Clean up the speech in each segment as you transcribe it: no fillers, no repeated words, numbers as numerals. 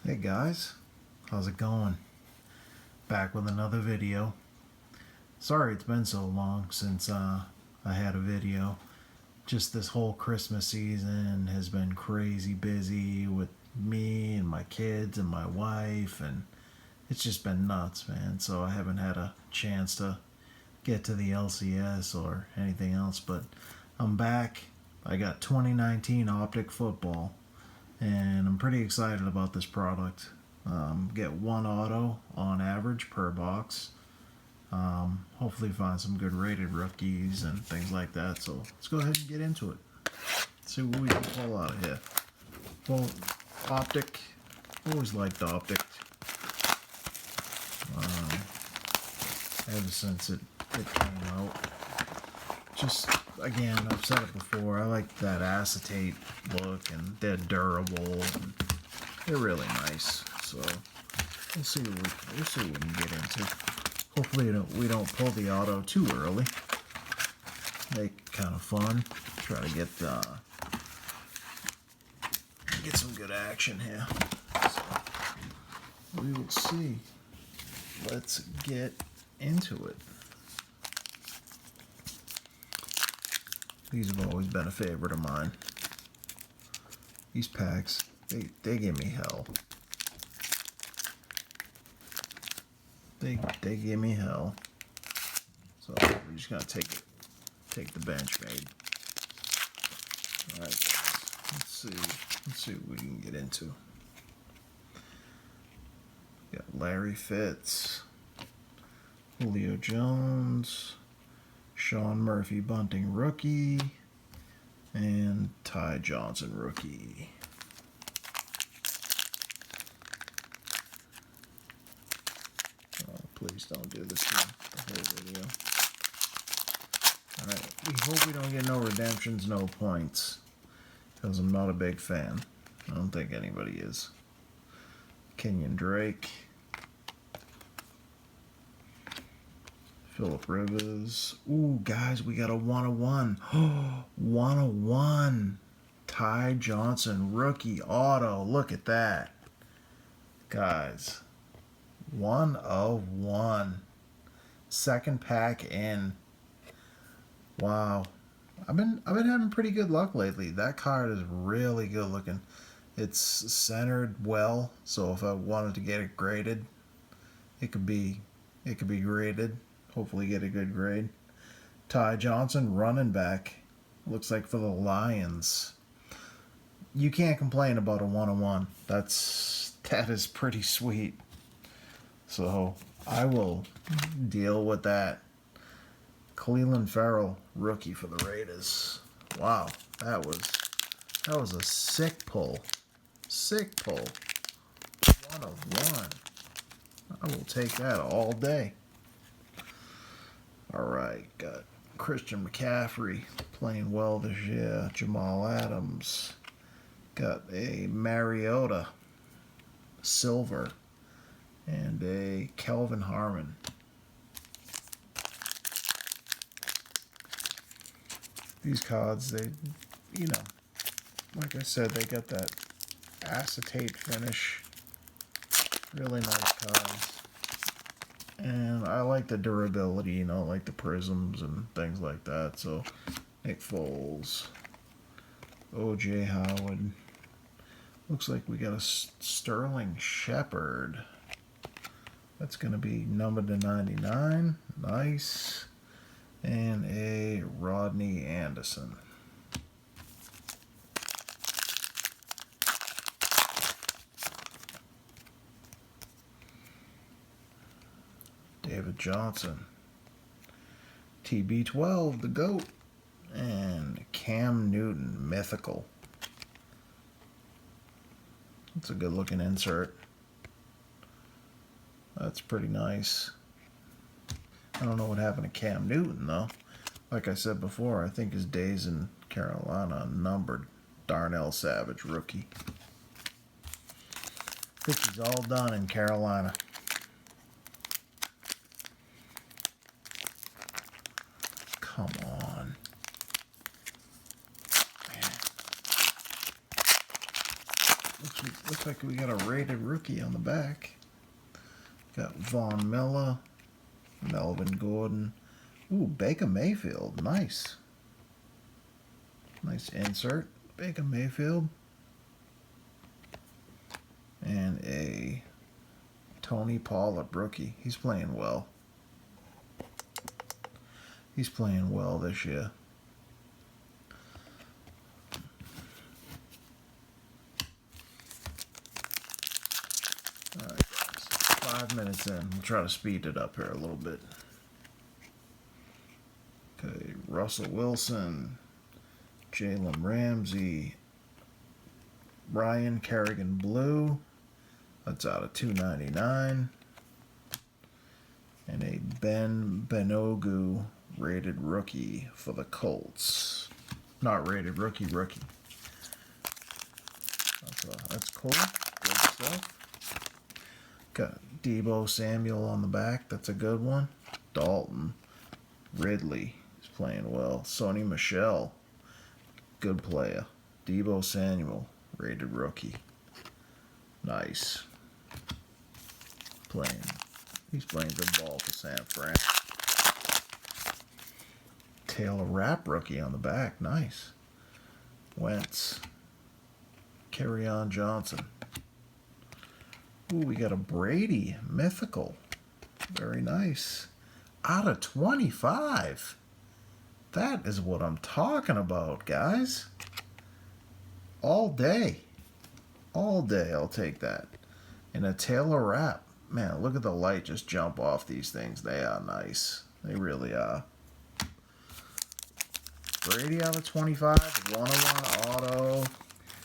Hey guys, how's it going? Back with another video. Sorry it's been so long since I had a video. Just this whole Christmas season has been crazy busy with me and my kids and my wife, and it's just been nuts, man. So I haven't had a chance to get to the LCS or anything else, but I'm back. I got 2019 Optic football, and I'm pretty excited about this product. Get one auto on average per box. Hopefully find some good rated rookies and things like that. So let's go ahead and get into it. See what we can pull out of here. Well, Optic. Always liked Optic. Ever since it came out. Just, again, I've said it before, I like that acetate look, and they're durable, and they're really nice. So we'll see what we can get into. Hopefully we don't pull the auto too early. Make it kind of fun. Try to get some good action here. So we will see. Let's get into it. These have always been a favorite of mine. These packs, they give me hell. They give me hell. So we're just gonna take the bench made. Alright guys, let's see what we can get into. Got Larry Fitz, Julio Jones, Sean Murphy Bunting rookie, and Ty Johnson rookie. Oh, please don't do this the whole video. Alright, we hope we don't get no redemptions, no points, because I'm not a big fan. I don't think anybody is. Kenyon Drake, Phillip Rivers. Ooh, guys, we got a 101. 101. Ty Johnson, rookie auto. Look at that. Guys, 101. Second pack in. Wow. I've been having pretty good luck lately. That card is really good looking. It's centered well, so if I wanted to get it graded, it could be graded. Hopefully get a good grade. Ty Johnson, running back. Looks like for the Lions. You can't complain about a 101. That is pretty sweet. So I will deal with that. Cleveland Farrell, rookie for the Raiders. Wow, that was a sick pull. Sick pull. 101. I will take that all day. Alright, got Christian McCaffrey playing well this year. Jamal Adams. Got a Mariota silver and a Kelvin Harmon. These cards, they, like I said, they got that acetate finish. Really nice cards. And I like the durability, like the prisms and things like that. So, Nick Foles, O.J. Howard. Looks like we got a Sterling Shepard. That's going to be numbered to 99. Nice. And a Rodney Anderson. David Johnson, TB12, the GOAT, and Cam Newton, mythical. It's a good looking insert. That's pretty nice. I don't know what happened to Cam Newton though. Like I said before, I think his days in Carolina are numbered. Darnell Savage, rookie. I think he's all done in Carolina. Come on. Man. Looks like we got a rated rookie on the back. Got Von Miller, Melvin Gordon. Ooh, Baker Mayfield. Nice. Nice insert. Baker Mayfield. And a Tony Pollard rookie. He's playing well. He's playing well this year. Alright, guys. 5 minutes in. We'll try to speed it up here a little bit. Okay, Russell Wilson, Jalen Ramsey, Ryan Kerrigan Blue. That's out of 299. And a Ben Benogu rated rookie for the Not rated rookie. That's cool. Good stuff. Got Deebo Samuel on the back. That's a good one. Dalton. Ridley is playing well. Sony Michel. Good player. Deebo Samuel. Rated rookie. Nice. He's playing good ball for San Fran. Taylor Rapp rookie on the back. Nice. Wentz. Kerryon Johnson. Ooh, we got a Brady mythical. Very nice. Out of 25. That is what I'm talking about, guys. All day. All day I'll take that. And a Taylor Rapp. Man, look at the light just jump off these things. They are nice. They really are. Brady out of 25. 101 auto.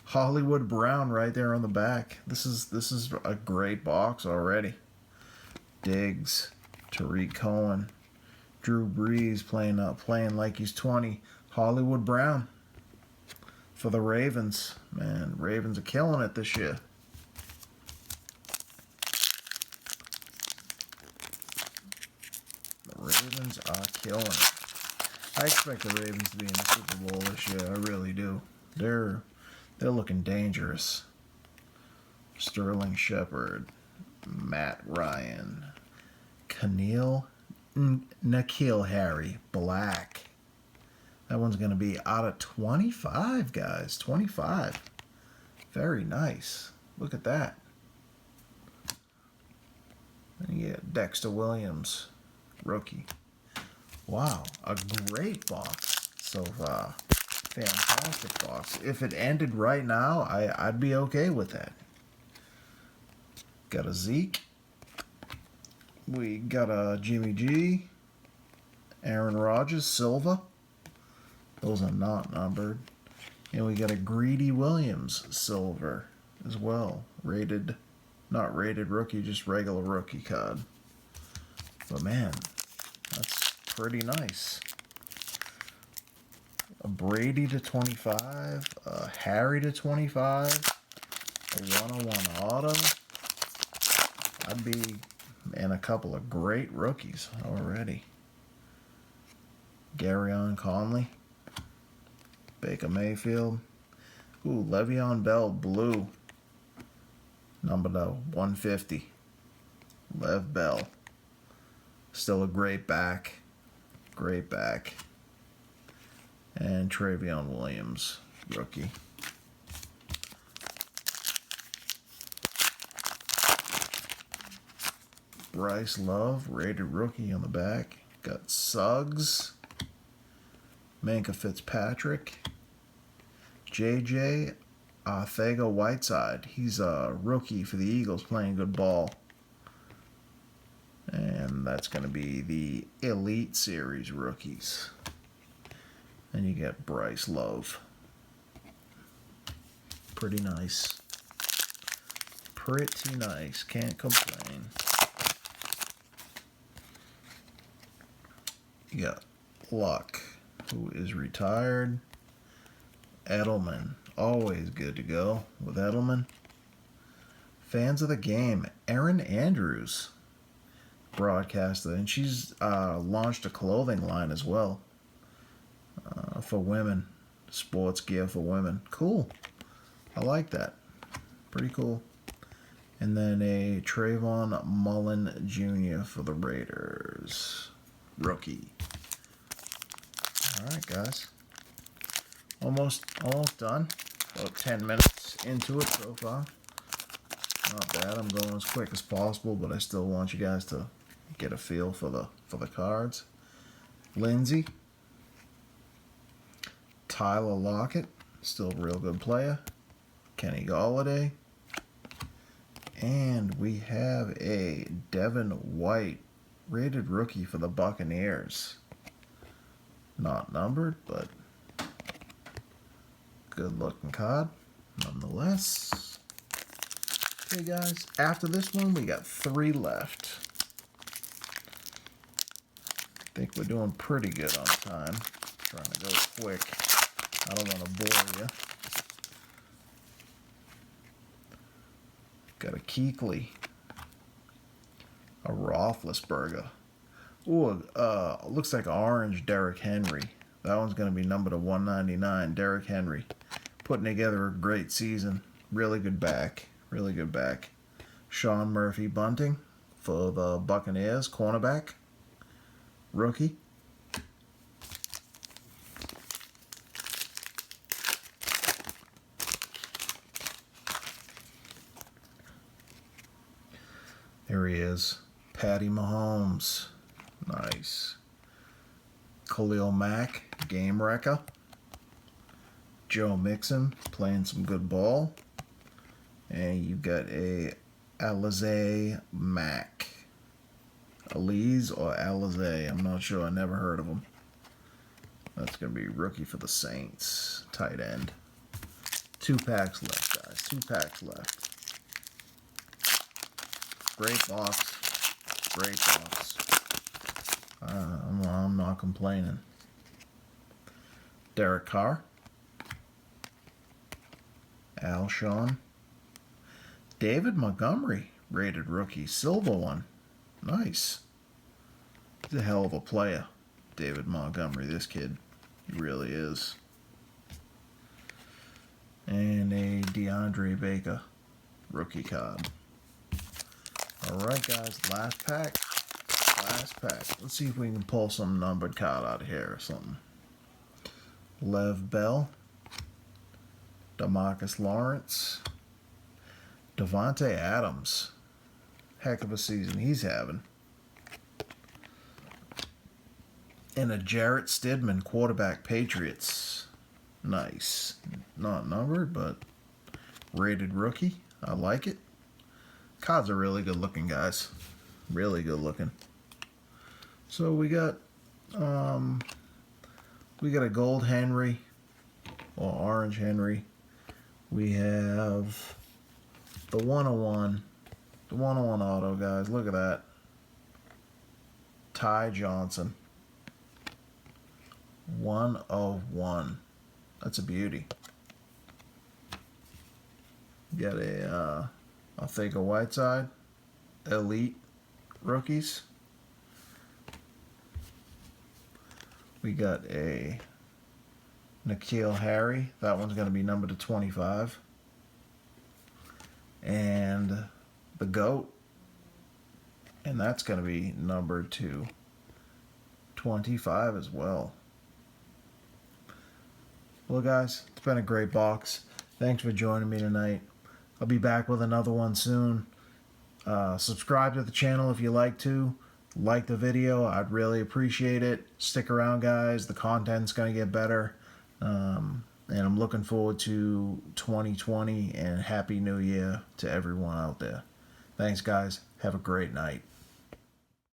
Hollywood Brown right there on the back. This is a great box already. Diggs. Tariq Cohen. Drew Brees playing like he's 20. Hollywood Brown for the Ravens. Man, Ravens are killing it this year. The Ravens are killing it. I expect the Ravens to be in the Super Bowl this year. I really do. They're looking dangerous. Sterling Shepard, Matt Ryan, N'Keal Harry, black. That one's going to be out of 25, guys. 25. Very nice. Look at that. And you get Dexter Williams, rookie. Wow, a great box so far. Fantastic box. If it ended right now, I'd be okay with that. Got a Zeke. We got a Jimmy G. Aaron Rodgers, silver. Those are not numbered. And we got a Greedy Williams, silver as well. Rated, not rated rookie, just regular rookie card. But man, that's pretty nice. A Brady to 25, a Harry to 25, a 101 auto. And a couple of great rookies already. Garyon Conley, Baker Mayfield. Ooh, Le'Veon Bell, blue. Number 150. Lev Bell. Still a great back. Great back. And Travion Williams, rookie. Bryce Love, rated rookie on the back. Got Suggs. Minka Fitzpatrick. JJ Arcega-Whiteside. He's a rookie for the Eagles playing good ball. And that's going to be the Elite Series rookies. And you get Bryce Love. Pretty nice. Pretty nice. Can't complain. You got Luck, who is retired. Edelman. Always good to go with Edelman. Fans of the game. Erin Andrews. Broadcaster. And she's launched a clothing line as well. For women. Sports gear for women. Cool. I like that. Pretty cool. And then a Trayvon Mullen Jr. for the Raiders. Rookie. Alright, guys. Almost done. About 10 minutes into it so far. Not bad. I'm going as quick as possible, but I still want you guys to get a feel for the cards. Lindsey. Tyler Lockett. Still a real good player. Kenny Golladay. And we have a Devin White rated rookie for the Buccaneers. Not numbered, but good looking card nonetheless. Okay guys, after this one we got 3 left. I think we're doing pretty good on time. Trying to go quick. I don't want to bore you. Got a Kuechly, a Roethlisberger. Ooh, looks like orange Derrick Henry. That one's going to be numbered to 199. Derrick Henry, putting together a great season. Really good back. Really good back. Sean Murphy Bunting for the Buccaneers, cornerback, rookie. There he is. Patty Mahomes. Nice. Khalil Mack, game wrecker. Joe Mixon, playing some good ball. And you got a Alize Mack. Alize or Alize, I'm not sure. I never heard of him. That's going to be rookie for the Saints. Tight end. 2 packs left, guys. 2 packs left. Great box. Great box. I'm not complaining. Derek Carr. Alshon. David Montgomery, rated rookie. Silver one. Nice. He's a hell of a player. David Montgomery, this kid. He really is. And a DeAndre Baker, rookie card. Alright guys, last pack. Last pack. Let's see if we can pull some numbered card out of here or something. Lev Bell. DeMarcus Lawrence. Devontae Adams. Heck of a season he's having. And a Jarrett Stidham, quarterback, Patriots. Nice. Not numbered, but rated rookie. I like it. Cards are really good looking, guys. Really good looking. So we got a gold Henry or orange Henry. We have the 101. The 101 auto, guys. Look at that. Ty Johnson. 101. That's a beauty. Got a I'll take a Whiteside. Elite rookies. We got a N'Keal Harry. That one's going to be numbered to 25. And the GOAT. And that's going to be numbered to 25 as well. Well, guys, it's been a great box. Thanks for joining me tonight. I'll be back with another one soon. Subscribe to the channel if you like to. Like the video. I'd really appreciate it. Stick around, guys. The content's going to get better. And I'm looking forward to 2020 and Happy New Year to everyone out there. Thanks, guys. Have a great night.